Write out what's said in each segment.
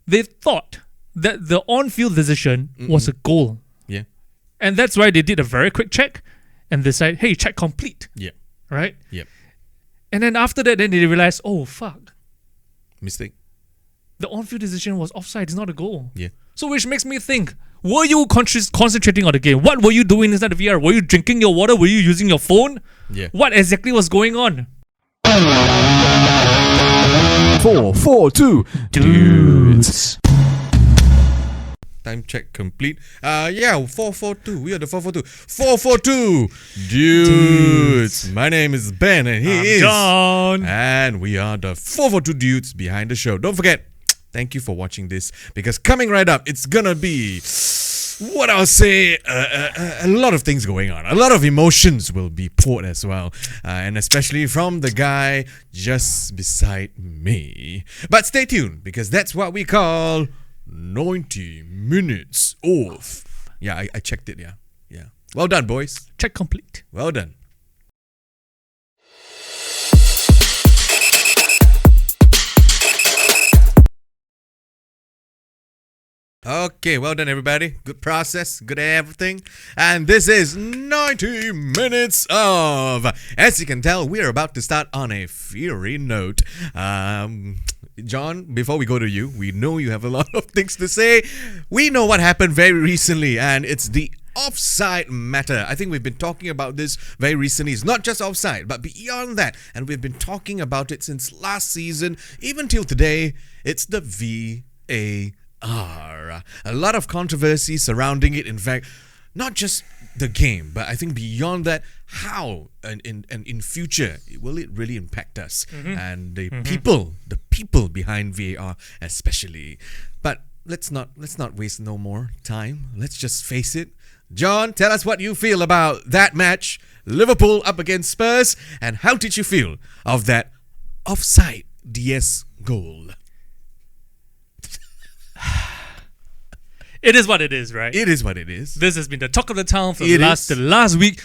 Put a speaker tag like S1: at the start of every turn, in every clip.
S1: they thought that the on-field decision was a goal.
S2: Yeah.
S1: And that's why they did a very quick check and they said, hey, check complete.
S2: Yeah.
S1: Right?
S2: Yep.
S1: And then after that, then they realized, oh, fuck.
S2: Mistake.
S1: The on-field decision was offside. It's not a goal.
S2: Yeah.
S1: So which makes me think, were you concentrating on the game? What were you doing inside the VR? Were you drinking your water? Were you using your phone?
S2: Yeah.
S1: What exactly was going on?
S3: 442
S2: Time check complete. 442. We are the 442. 442 dudes. My name is Ben and he is
S1: John.
S2: And we are the 442 dudes behind the show. Don't forget, thank you for watching this because coming right up, it's gonna be what I'll say, a lot of things going on. A lot of emotions will be poured as well. And especially from the guy just beside me. But stay tuned because that's what we call 90 minutes off. Yeah, I checked it, yeah. Well done, boys.
S1: Check complete.
S2: Well done. Okay, well done, everybody. Good process, good everything. And this is 90 minutes of. As you can tell, we're about to start on a fiery note. John, before we go to you, we know you have a lot of things to say. We know what happened very recently, and it's the offside matter. I think we've been talking about this very recently. It's not just offside, but beyond that. And we've been talking about it since last season, even till today. It's the VAR. A lot of controversy surrounding it. In fact, not just the game, but I think beyond that, how and in future will it really impact us and the people behind VAR especially. But let's not waste no more time. Let's just face it. John, tell us what you feel about that match, Liverpool up against Spurs, and how did you feel of that offside DS goal?
S1: It is what it is, right?
S2: It is what it is.
S1: This has been the talk of the town for the last week.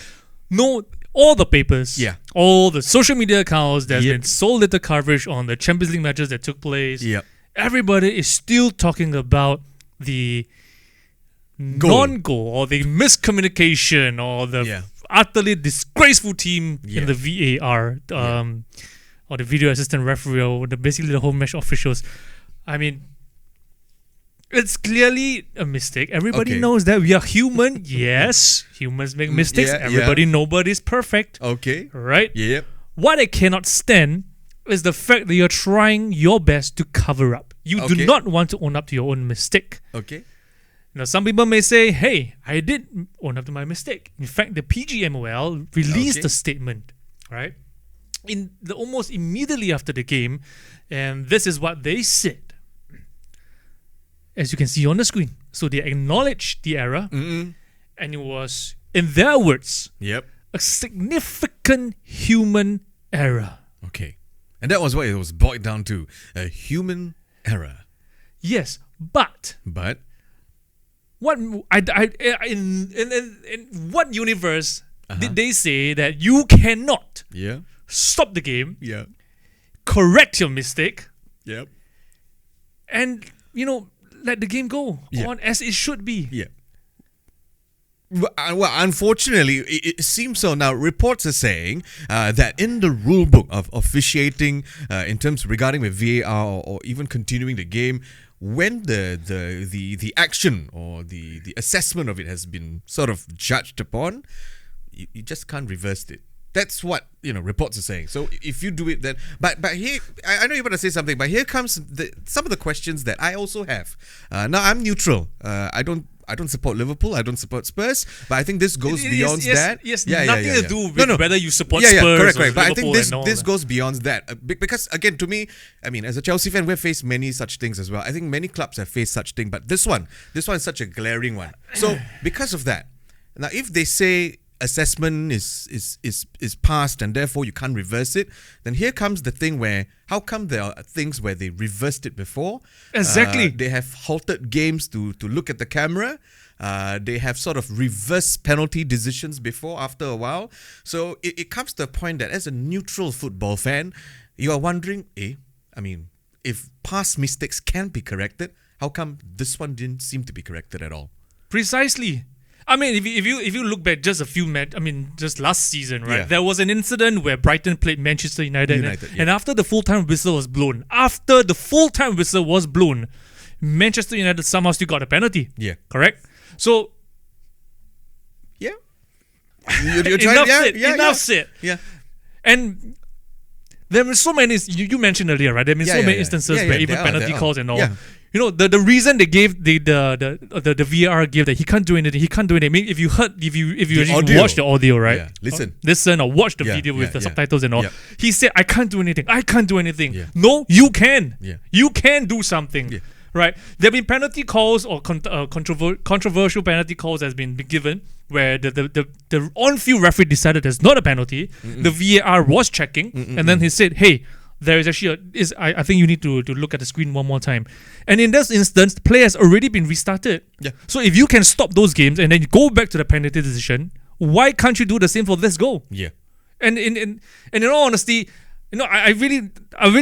S1: No, all the papers, all the social media accounts, there's been so little coverage on the Champions League matches that took place. Everybody is still talking about the non-goal or the miscommunication or the utterly disgraceful team in the VAR or the video assistant referee or basically the whole match officials. I mean, it's clearly a mistake. Everybody knows that we are human. Yes, humans make mistakes. Nobody's perfect.
S2: Okay.
S1: Right?
S2: Yep.
S1: What I cannot stand is the fact that you're trying your best to cover up. You do not want to own up to your own mistake.
S2: Okay.
S1: Now, some people may say, hey, I did own up to my mistake. In fact, the PGMOL released a statement, right? Almost immediately after the game, and this is what they said. As you can see on the screen. So they acknowledged the error, and it was, in their words, a significant human error.
S2: Okay. And that was what it was boiled down to, a human error.
S1: Yes, but what in what universe did they say that you cannot stop the game, correct your mistake, and let the game go on as it should be?
S2: Well, unfortunately, it seems so. Now, reports are saying that in the rule book of officiating, in terms regarding with VAR or even continuing the game, when the action or the assessment of it has been sort of judged upon, you just can't reverse it. That's what reports are saying. So if you do it, then but here I know you're going to say something, but here comes some of the questions that I also have. Now I'm neutral. I don't support Liverpool. I don't support Spurs. But I think this goes beyond that.
S1: Yes, nothing to do with whether you support Spurs
S2: correct. But I think this goes beyond that because again, to me, I mean, as a Chelsea fan, we've faced many such things as well. I think many clubs have faced such things, but this one is such a glaring one. So because of that, now if they say assessment is passed and therefore you can't reverse it, then here comes the thing where how come there are things where they reversed it before?
S1: Exactly.
S2: They have halted games to look at the camera. They have sort of reverse penalty decisions before, after a while. So it comes to a point that as a neutral football fan, you are wondering, I mean, if past mistakes can be corrected, How come this one didn't seem to be corrected at all?
S1: Precisely. I mean, if you look back just just last season, right?
S2: Yeah.
S1: There was an incident where Brighton played Manchester United,
S2: yeah.
S1: and after the full-time whistle was blown, Manchester United somehow still got a penalty.
S2: Yeah.
S1: Correct? So,
S2: yeah. You're
S1: enough
S2: trying,
S1: said. Enough said.
S2: Yeah.
S1: And there were so many, you mentioned earlier, right? There have been so many instances where even penalty calls and all.
S2: Yeah.
S1: You know, the reason they gave the VAR gave that he can't do anything. I mean, if you actually watch the audio, right?
S2: Yeah.
S1: Listen or watch the video with the subtitles and all.
S2: Yeah.
S1: He said, "I can't do anything.
S2: Yeah.
S1: No, you can.
S2: Yeah.
S1: You can do something."
S2: Yeah.
S1: Right? There have been penalty calls or controversial penalty calls has been given where the on-field referee decided there's not a penalty.
S2: Mm-mm.
S1: The VAR was checking, and then he said, "Hey, there is actually I think you need to look at the screen one more time." And in this instance, the play has already been restarted.
S2: Yeah.
S1: So if you can stop those games and then go back to the penalty decision, why can't you do the same for this goal?
S2: Yeah.
S1: And in all honesty, you know, I really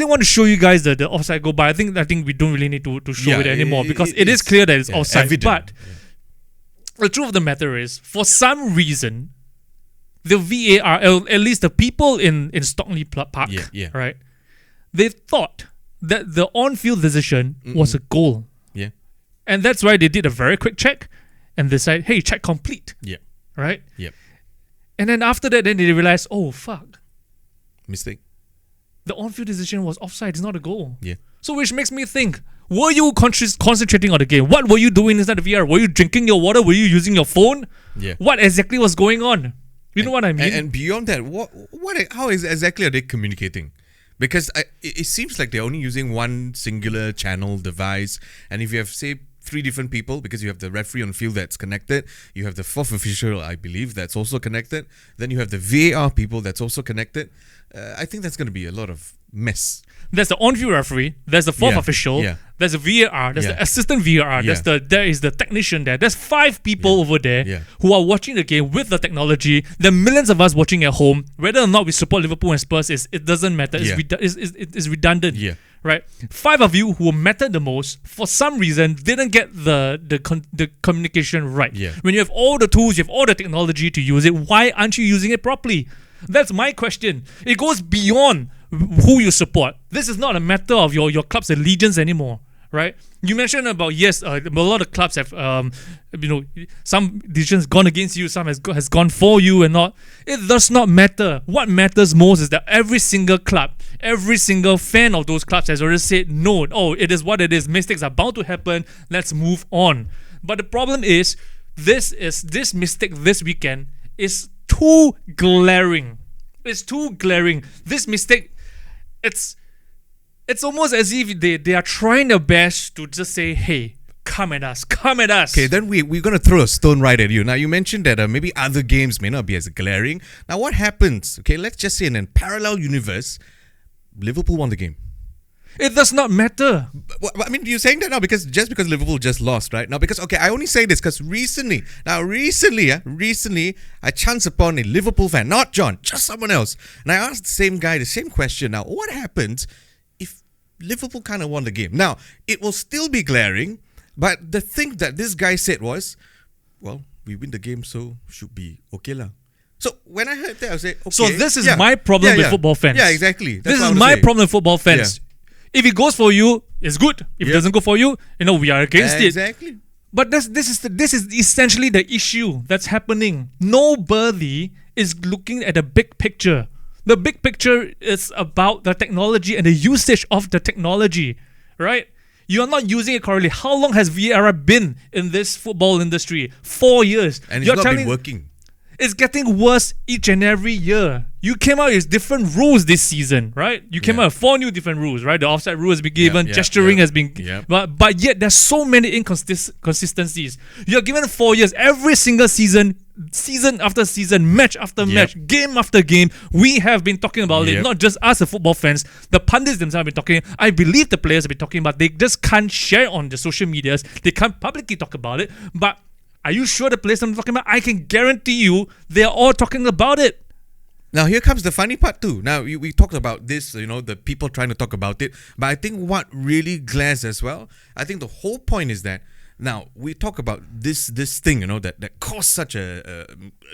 S1: want to show you guys the offside goal, but I think we don't really need to show it anymore because it is clear that it's offside.
S2: Evident.
S1: But the truth of the matter is, for some reason, the VAR, at least the people in Stockley Park, right, they thought that the on-field decision was a goal.
S2: Yeah.
S1: And that's why they did a very quick check and they said, "Hey, check complete."
S2: Yeah.
S1: Right?
S2: Yep.
S1: And then after that, then they realized, "Oh, fuck.
S2: Mistake.
S1: The on-field decision was offside. It's not a goal."
S2: Yeah.
S1: So which makes me think, were you concentrating on the game? What were you doing inside the VR? Were you drinking your water? Were you using your phone?
S2: Yeah.
S1: What exactly was going on? You know what I mean?
S2: And beyond that, how exactly are they communicating? Because it seems like they're only using one singular channel device. And if you have, say, 3 different people, because you have the referee on field that's connected, you have the 4th official, I believe, that's also connected, then you have the VAR people that's also connected, I think that's going to be a lot of mess.
S1: There's the on-field referee, there's the 4th official, there's the VAR, there's the assistant VAR, there is the technician there. There's 5 people over there who are watching the game with the technology. There are millions of us watching at home. Whether or not we support Liverpool and Spurs, it doesn't matter. It's redundant.
S2: Yeah.
S1: Right? 5 of you who mattered the most, for some reason, didn't get the communication right.
S2: Yeah.
S1: When you have all the tools, you have all the technology to use it, why aren't you using it properly? That's my question. It goes beyond who you support. This is not a matter of your club's allegiance anymore, right? You mentioned about a lot of clubs have some decisions gone against you, some has gone for you and not. It does not matter. What matters most is that every single club, every single fan of those clubs has already said no. Oh, it is what it is. Mistakes are bound to happen. Let's move on. But the problem is this mistake this weekend is too glaring. It's too glaring. This mistake, it's almost as if they are trying their best to just say, "Hey, come at us."
S2: Okay, then we're going to throw a stone right at you. Now, you mentioned that maybe other games may not be as glaring. Now, what happens? Okay, let's just say in a parallel universe, Liverpool won the game.
S1: It does not matter.
S2: I mean, you're saying that now because Liverpool just lost, right? Now, because, okay, I only say this because recently, I chanced upon a Liverpool fan, not John, just someone else. And I asked the same guy the same question. Now, what happens if Liverpool kind of won the game? Now, it will still be glaring, but the thing that this guy said was, well, we win the game, so should be okay lah. So when I heard that, I was like, okay.
S1: So this is my problem with football fans.
S2: Yeah, exactly.
S1: This is my problem with football fans. If it goes for you, it's good. If it doesn't go for you, we are against it.
S2: Exactly.
S1: But this is essentially the issue that's happening. Nobody is looking at the big picture. The big picture is about the technology and the usage of the technology, right? You are not using it correctly. How long has VAR been in this football industry? 4 years.
S2: And it's not been working.
S1: It's getting worse each and every year. You came out with different rules this season, right? You came out with 4 new different rules, right? The offside rule has been given, gesturing has been... But yet there's so many inconsistencies. You're given 4 years. Every single season after season, match after match, game after game, we have been talking about it. Not just us, the football fans. The pundits themselves have been talking. I believe the players have been talking about. They just can't share on the social medias. They can't publicly talk about it. But are you sure the players I'm talking about? I can guarantee you they are all talking about it.
S2: Now, here comes the funny part too. Now, we talked about this, the people trying to talk about it. But I think what really glares as well, I think the whole point is that now we talk about this thing, that caused such a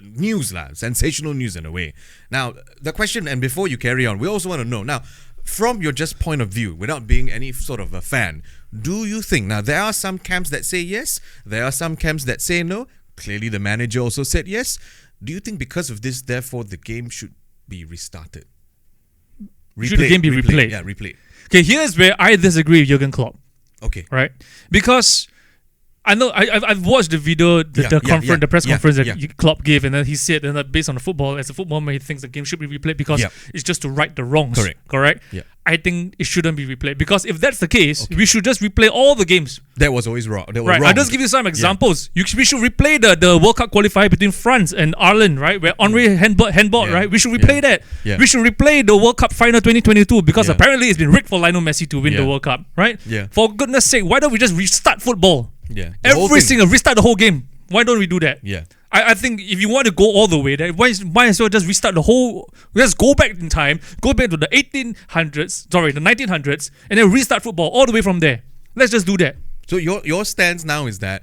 S2: news, sensational news in a way. Now, the question, and before you carry on, we also want to know, now, from your just point of view, without being any sort of a fan, do you think, now there are some camps that say yes, there are some camps that say no. Clearly, the manager also said yes. Do you think because of this, therefore, the game should be restarted?
S1: Should the game be replayed?
S2: Yeah, replayed.
S1: Okay, here's where I disagree with Jurgen Klopp.
S2: Okay.
S1: Right? Because I know I've watched the video, the press conference that Klopp gave, and then he said that based on the football, as a football man, he thinks the game should be replayed because it's just to right the wrongs. Correct? Yeah. I think it shouldn't be replayed because if that's the case, we should just replay all the games.
S2: That was always wrong. Right.
S1: I'll just give you some examples. We should replay the World Cup qualifier between France and Ireland, right? Where Henry handball, right? We should replay that. Yeah. We should replay the World Cup final 2022 because apparently it's been rigged for Lionel Messi to win the World Cup, right? Yeah. For goodness sake, why don't we just restart football? Yeah. Restart the whole game. Why don't we do that? Yeah. I think if you want to go all the way, then why as well just restart the whole. Let's go back in time, go back to the 1900s, and then restart football all the way from there. Let's just do that.
S2: So your stance now is that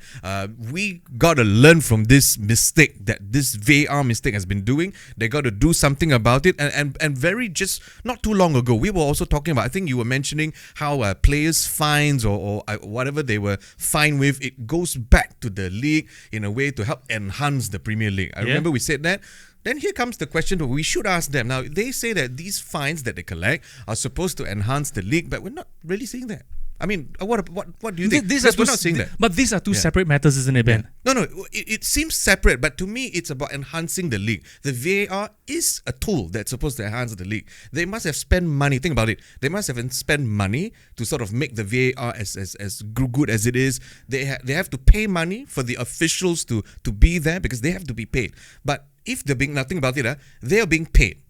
S2: we got to learn from this mistake that this VAR mistake has been doing. They got to do something about it. And very just not too long ago, we were also talking about, I think you were mentioning how players' fines or whatever they were fined with, it goes back to the league in a way to help enhance the Premier League. I remember we said that. Then here comes the question that we should ask them. Now, they say that these fines that they collect are supposed to enhance the league, but we're not really seeing that. I mean, what do you think? We're not saying that.
S1: But these are two separate matters, isn't it, Ben?
S2: Yeah. No, it seems separate, but to me, it's about enhancing the league. The VAR is a tool that's supposed to enhance the league. They must have spent money. Think about it. They must have spent money to sort of make the VAR as good as it is. They have to pay money for the officials to be there because they have to be paid. But if they're being nothing about it, they are being paid,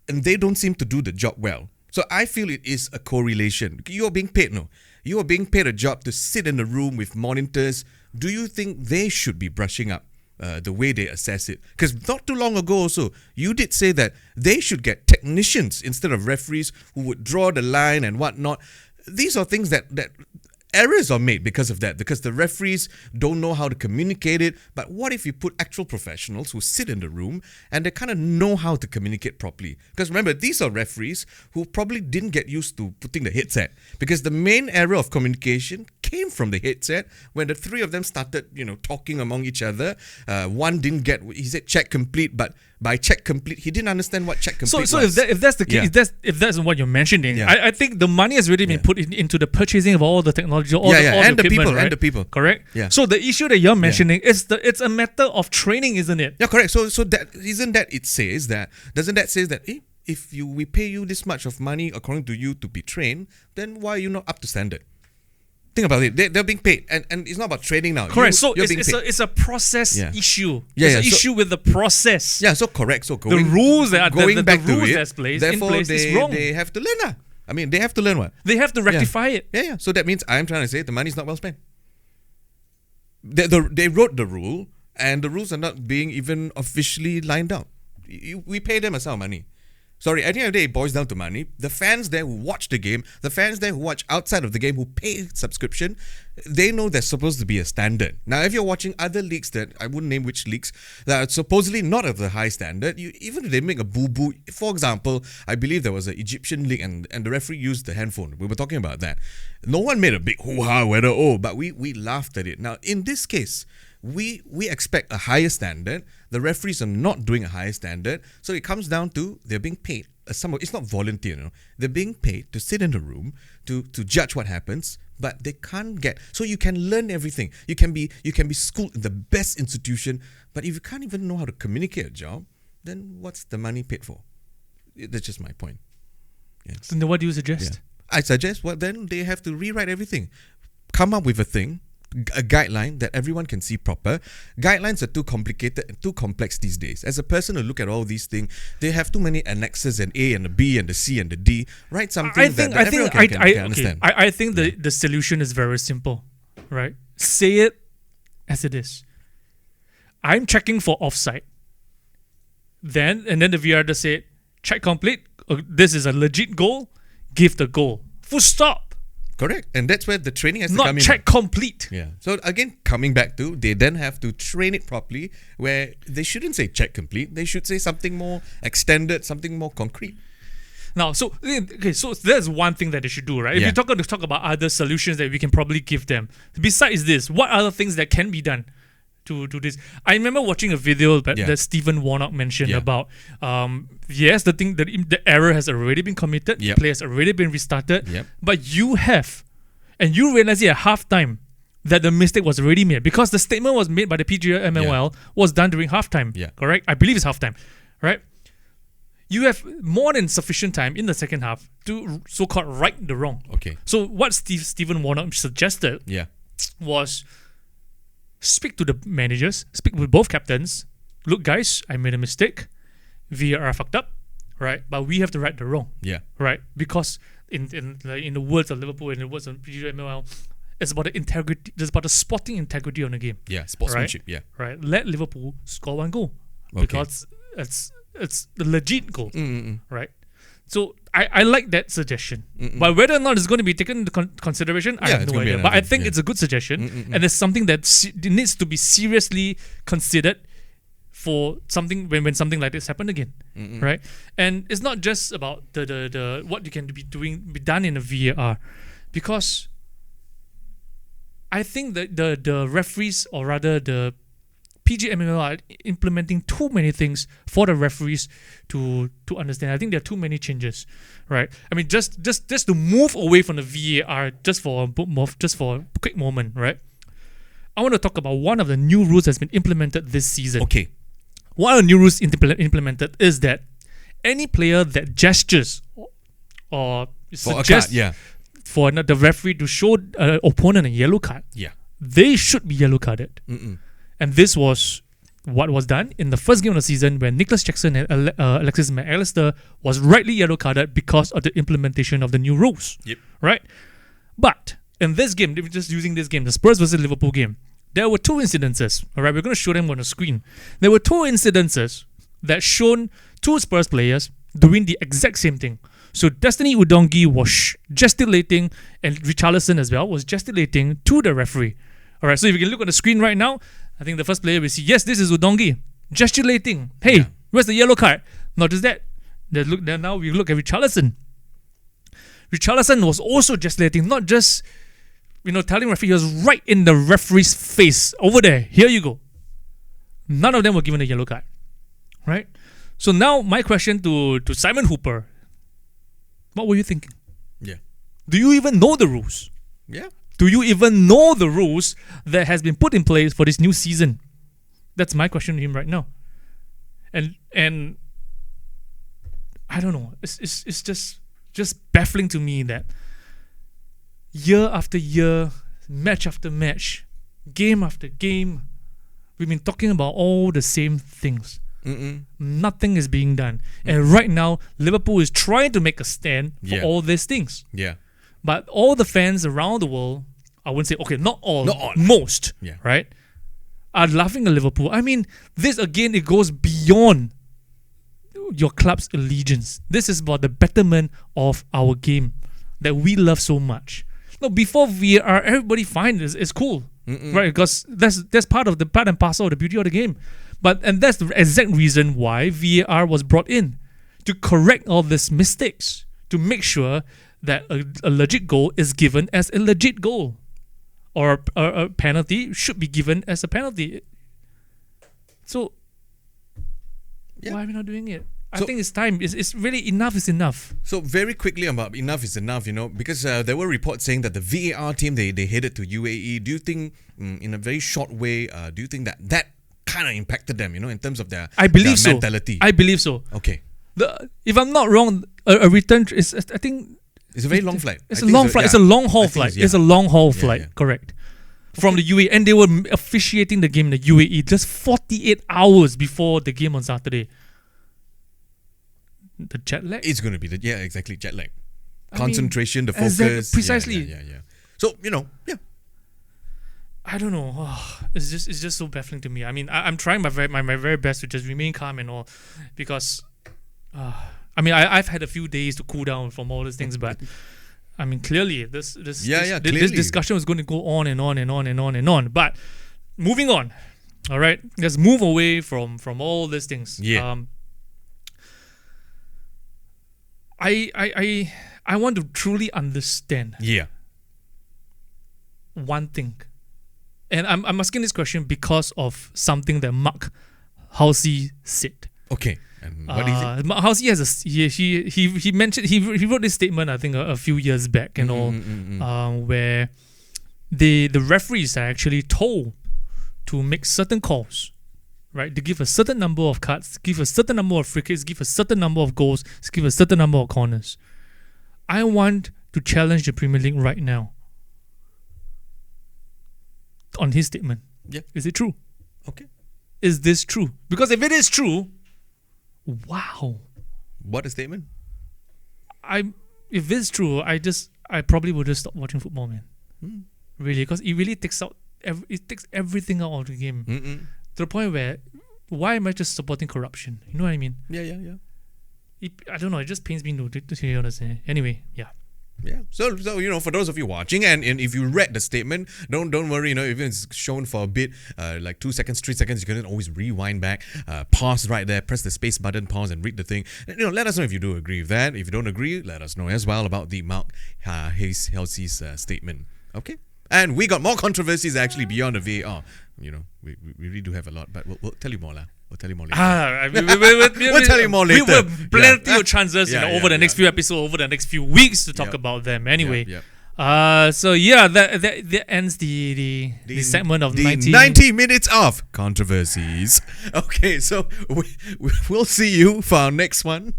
S2: and they don't seem to do the job well. So I feel it is a correlation. You're being paid, no? You are being paid a job to sit in a room with monitors. Do you think they should be brushing up the way they assess it? Because not too long ago also, you did say that they should get technicians instead of referees who would draw the line and whatnot. These are things that errors are made because of that, because the referees don't know how to communicate it. But what if you put actual professionals who sit in the room and they kind of know how to communicate properly? Because remember, these are referees who probably didn't get used to putting the headset, because the main error of communication came from the headset when the three of them started, talking among each other. One didn't get, he said check complete, but by check complete, he didn't understand what check complete was.
S1: So if that's the case, if that's what you're mentioning, I think the money has already been put into the purchasing of all the technology, all the equipment, right?
S2: And the people,
S1: correct? Yeah. So the issue that you're mentioning is it's a matter of training, isn't it?
S2: Yeah, correct. So that isn't that it says that, doesn't that say that if we pay you this much of money according to you to be trained, then why are you not up to standard? Think about it. They're being paid, and it's not about training now.
S1: Correct. It's a process issue. It's an issue with the process.
S2: Yeah. So correct. So
S1: the rules that
S2: going back
S1: the
S2: to
S1: rules
S2: it,
S1: that's placed
S2: therefore
S1: in place is wrong.
S2: They have to learn. I mean, they have to learn what?
S1: They have to rectify it.
S2: Yeah. So that means I'm trying to say the money's not well spent. They wrote the rule, and the rules are not being even officially lined out. We pay them a sum of money. Sorry, at the end of the day, it boils down to money. The fans there who watch the game, the fans there who watch outside of the game, who pay subscription, they know there's supposed to be a standard. Now, if you're watching other leagues that, I wouldn't name which leagues, that are supposedly not of the high standard, even if they make a boo-boo, for example, I believe there was an Egyptian league and the referee used the handphone. We were talking about that. No one made a big hoo-ha, but we laughed at it. Now, in this case, we expect a higher standard. The referees are not doing a higher standard. So it comes down to they're being paid. It's not volunteer, They're being paid to sit in the room to judge what happens, but they can't get. So you can learn everything. You can be schooled in the best institution, but if you can't even know how to communicate a job, then what's the money paid for? That's just my point.
S1: Yes. So what do you suggest?
S2: Yeah. I suggest then they have to rewrite everything. Come up with a guideline that everyone can see proper. Guidelines are too complicated and too complex these days. As a person who look at all these things, they have too many annexes and A and the B and the C and the D. Write something that everyone can understand.
S1: I think the solution is very simple, right? Say it as it is. I'm checking for offside. then the VAR just said, check complete. This is a legit goal. Give the goal. Full stop.
S2: Correct. And that's where the training has to
S1: Not
S2: come in.
S1: check complete.
S2: Yeah. So again, coming back to, they then have to train it properly, where they shouldn't say check complete. They should say something more extended, something more concrete.
S1: Now, so there's one thing that they should do, right? If you're talking to talk about other solutions that we can probably give them, besides this, what other things that can be done to do this? I remember watching a video that Stephen Warnock mentioned about, yes, the error has already been committed, the play has already been restarted, but you realize it at halftime that the mistake was already made, because the statement was made by the PGMOL was done during halftime, correct? I believe it's halftime, right? You have more than sufficient time in the second half to so-called right the wrong.
S2: Okay.
S1: So what Stephen Warnock suggested was speak to the managers, speak with both captains. Look, guys, I made a mistake. VAR fucked up, right? But we have to right the wrong. Yeah. Right? Because in the words of Liverpool, in the words of PGMOL, it's about the integrity. It's about the sporting integrity on the game.
S2: Yeah, sportsmanship.
S1: Right? Right. Let Liverpool score one goal because it's the legit goal, right? So I like that suggestion, but whether or not it's going to be taken into consideration, I have no idea. But I think it's a good suggestion, and it's something that needs to be seriously considered for something when something like this happen again, right? And it's not just about the what you can be done in a VAR, because I think that the referees, or rather the PGMOL, are implementing too many things for the referees to understand. I think there are too many changes, right? I mean, just to move away from the VAR just for a quick moment, right? I want to talk about one of the new rules that's been implemented this season.
S2: Okay.
S1: One of the new rules implemented is that any player that gestures or suggests for the referee to show opponent a yellow card, they should be yellow carded. And this was what was done in the first game of the season when Nicholas Jackson and Alexis McAllister was rightly yellow carded because of the implementation of the new rules. Right? But in this game, just using this game, the Spurs versus Liverpool game, there were two incidences. Alright, we're going to show them on the screen. There were two incidences that shown two Spurs players doing the exact same thing. So Destiny Udongi was gesticulating, and Richarlison as well was gesticulating to the referee. Alright, so if you can look on the screen right now, I think the first player we see, yes, this is Udongi gesticulating. Hey, where's the yellow card? Not just that. Now we look at Richarlison. Richarlison was also gesticulating, not just telling referee. He was right in the referee's face over there. Here you go. None of them were given a yellow card, right? So now my question to Simon Hooper: what were you thinking? Yeah. Do you even know the rules? Yeah. Do you even know the rules that has been put in place for this new season? That's my question to him right now. And I don't know. It's just baffling to me that year after year, match after match, game after game, we've been talking about all the same things. Nothing is being done. And right now, Liverpool is trying to make a stand for all these things. Yeah. But all the fans around the world, I wouldn't say, okay, not all, most, right, are laughing at Liverpool. I mean, this again, it goes beyond your club's allegiance. This is about the betterment of our game that we love so much. No, before VAR, everybody finds it's cool, right? Because that's part and parcel of the beauty of the game. And that's the exact reason why VAR was brought in, to correct all these mistakes, to make sure that a legit goal is given as a legit goal, or a penalty should be given as a penalty. So why are we not doing it? I think it's time. It's really enough is enough.
S2: So very quickly about enough is enough, because there were reports saying that the VAR team, they headed to UAE. Do you think, in a very short way, do you think that kind of impacted them, in terms of their mentality?
S1: I believe so.
S2: Okay.
S1: If I'm not wrong, a return is, I think,
S2: it's a very long flight.
S1: It's a long flight. It's a long haul flight. It's a long haul flight. Correct. From the UAE, and they were officiating the game in the UAE just 48 hours before the game on Saturday. The jet lag?
S2: It's going to be exactly, jet lag. Concentration, the focus.
S1: Precisely.
S2: Yeah. So,
S1: I don't know. It's just so baffling to me. I mean, I'm trying my very best to just remain calm and all, because I mean, I've had a few days to cool down from all these things, but I mean, clearly this discussion was going to go on and on and on and on and on. But moving on, all right, let's move away from all these things.
S2: Yeah.
S1: I want to truly understand.
S2: Yeah.
S1: One thing, and I'm asking this question because of something that Mark Halsey said.
S2: Okay. And what is it?
S1: Mark Halsey has he mentioned he wrote this statement, I think a few years back and where the referees are actually told to make certain calls, right? To give a certain number of cards, give a certain number of free kicks, give a certain number of goals, give a certain number of corners. I want to challenge the Premier League right now on his statement.
S2: Yeah.
S1: Is it true?
S2: Okay.
S1: Is this true? Because if it is true, wow.
S2: What a statement.
S1: If it's true, I probably would just stop watching football, man. Really, because it really takes everything out of the game. To the point where, why am I just supporting corruption? You know what I mean?
S2: Yeah.
S1: I don't know. It just pains me to hear this. Anyway, yeah.
S2: Yeah. So for those of you watching, and if you read the statement, don't worry. If it's shown for a bit, like 2 seconds, 3 seconds, you can always rewind back, pause right there, press the space button, pause, and read the thing. Let us know if you do agree with that. If you don't agree, let us know as well about the Mark Halsey's statement. Okay. And we got more controversies actually beyond the VAR. We really do have a lot, but we'll tell you more lah. We'll tell you more later.
S1: We'll
S2: tell you more later.
S1: We will plenty of chances over the next few episodes, over the next few weeks to talk about them. Anyway, that ends the segment of
S2: 90 minutes of controversies. Okay, so we'll see you for our next one.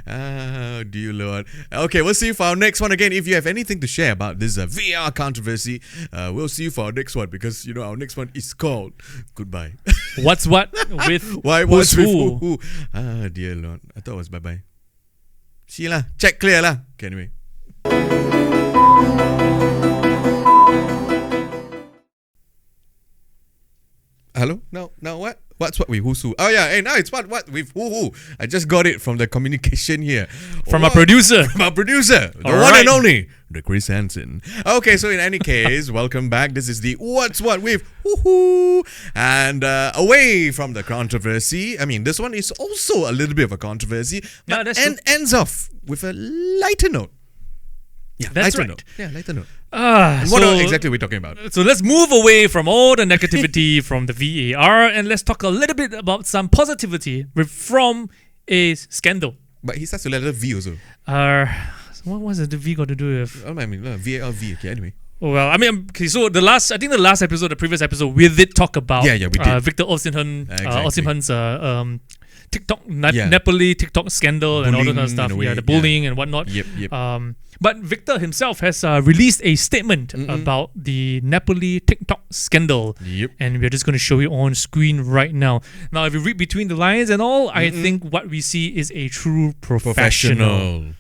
S2: Oh, dear Lord. Okay, we'll see you for our next one again. If you have anything to share about this VAR controversy, we'll see you for our next one, because our next one is called Goodbye.
S1: What's what with
S2: what's who? Ah, dear Lord. I thought it was bye-bye. See lah. Check clear lah. Okay, anyway. Hello? Now what? What's what with who's who? Oh yeah, hey, now it's what with who. I just got it from the communication here.
S1: From our producer.
S2: From our producer. The one and only, the Chris Hansen. Okay, so in any case, welcome back. This is the What's What with who. And away from the controversy, I mean, this one is also a little bit of a controversy, but ends off with a lighter note. Yeah,
S1: that's
S2: lighter
S1: right.
S2: note. Yeah, lighter note.
S1: What
S2: exactly are we talking about?
S1: So let's move away from all the negativity from the VAR, and let's talk a little bit about some positivity from a scandal.
S2: But he starts to letter V also.
S1: What was it the V got to do with?
S2: I mean, VAR V. Okay, anyway.
S1: Well, I mean, okay, so the last episode, the previous episode, we did talk about
S2: we did.
S1: Victor Osimhen's TikTok, Napoli TikTok scandal and all that kind of stuff. The bullying and whatnot.
S2: Yep.
S1: But Victor himself has released a statement about the Napoli TikTok scandal.
S2: Yep.
S1: And we're just going to show it on screen right now. Now, if you read between the lines and all, I think what we see is a true professional.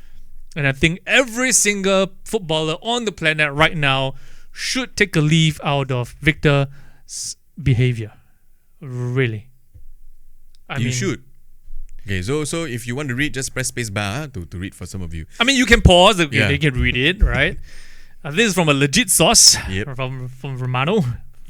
S1: And I think every single footballer on the planet right now should take a leaf out of Victor's behavior. Really. I mean,
S2: should. Okay, so if you want to read, just press space bar to read for some of you.
S1: I mean, you can pause. They can read it, right? This is from a legit source.
S2: Yep.
S1: From Romano.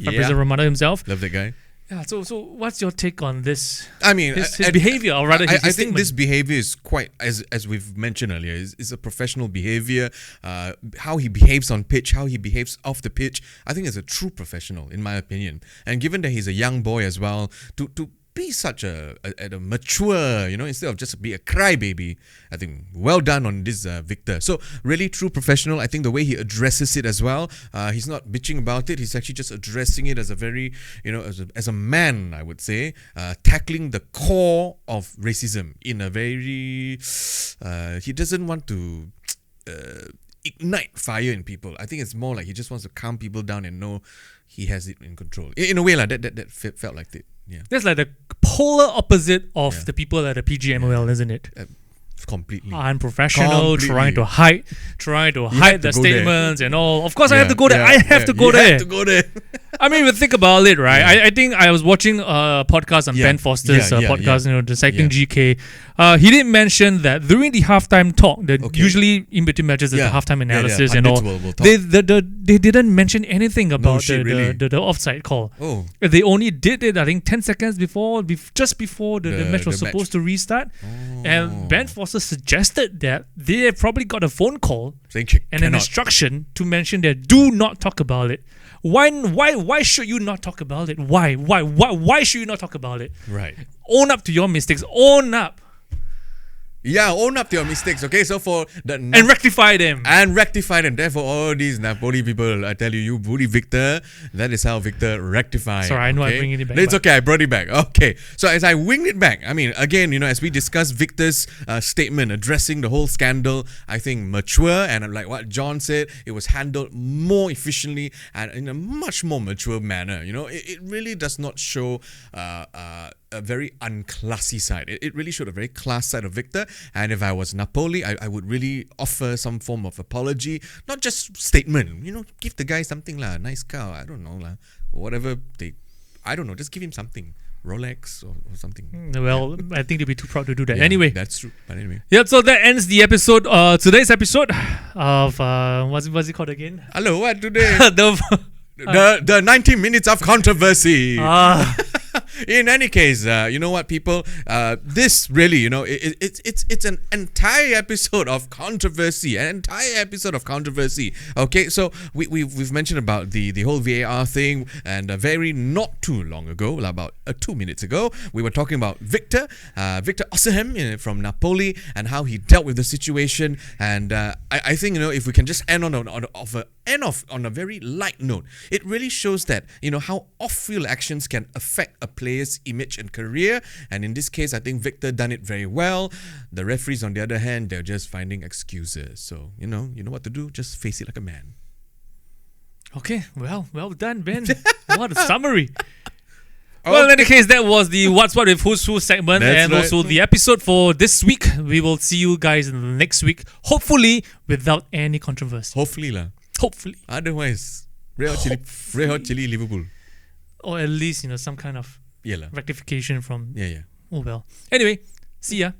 S1: President Romano himself.
S2: Love that guy.
S1: Yeah. So what's your take on this?
S2: I mean,
S1: his behavior, or rather,
S2: I think this behavior is quite, as we've mentioned earlier, is a professional behavior. How he behaves on pitch, how he behaves off the pitch, I think is a true professional, in my opinion. And given that he's a young boy as well, to be such a mature, instead of just be a crybaby, I think well done on this Victor. So really true professional. I think the way he addresses it as well, he's not bitching about it. He's actually just addressing it as a very, as a man, I would say, tackling the core of racism in a very, he doesn't want to ignite fire in people. I think it's more like he just wants to calm people down and know he has it in control. In a way, like that felt like it. Yeah.
S1: That's like the polar opposite of the people at the PGMOL, isn't it?
S2: completely
S1: unprofessional, trying to hide the statements and all. Of course, I have to go there. I have to go
S2: you
S1: there.
S2: have to go there.
S1: I mean, think about it, right? I think I was watching a podcast on Ben Foster's podcast, the Cycling GK. He didn't mention that during the halftime talk, usually in between matches, there's the halftime analysis and all. They didn't mention anything about the offside call.
S2: Oh.
S1: They only did it, I think, 10 seconds before, just before the match was supposed to restart. And Ben Foster suggested that they have probably got a phone call and an instruction to mention that do not talk about it. Why should you not talk about it? Why should you not talk about it?
S2: Right.
S1: Own up to your mistakes. Own up.
S2: Yeah, own up to your mistakes, okay? So for the...
S1: And rectify them.
S2: Therefore, all these Napoli people, I tell you, you bully Victor, that is how Victor rectified.
S1: Sorry, I know I'm bringing it back.
S2: It's okay, I brought it back. Okay. So as I winged it back, I mean, again, as we discussed Victor's statement addressing the whole scandal, I think mature, and like what John said, it was handled more efficiently and in a much more mature manner. It really does not show... a very unclassy side. It really showed a very class side of Victor. And if I was Napoli, I would really offer some form of apology, not just statement. Give the guy something lah, nice car. I don't know lah, whatever I don't know. Just give him something, Rolex or something.
S1: Well, I think they'd be too proud to do that. Anyway,
S2: that's true. But anyway,
S1: so that ends the episode. Today's episode of what's it called again?
S2: Hello, what today? the 90 minutes of controversy. In any case, you know what, people? This really, it's an entire episode of controversy. Okay, so we've mentioned about the whole VAR thing, and very not too long ago, about 2 minutes ago, we were talking about Victor Osimhen from Napoli and how he dealt with the situation. And I think if we can just end on a very light note, it really shows that how off-field actions can affect a player's image and career. And in this case, I think Victor done it very well. The referees, on the other hand, they're just finding excuses. So you know what to do. Just face it like a man.
S1: Okay, well done, Ben. What a summary. Well, in any case, that was the What's What with Who's Who segment. That's right. Also the episode for this week. We will see you guys next week, hopefully without any controversy. Hopefully.
S2: Otherwise, Red Hot Chili Liverpool.
S1: Or at least, some kind of rectification from...
S2: Yeah.
S1: Oh, well. Anyway, see ya.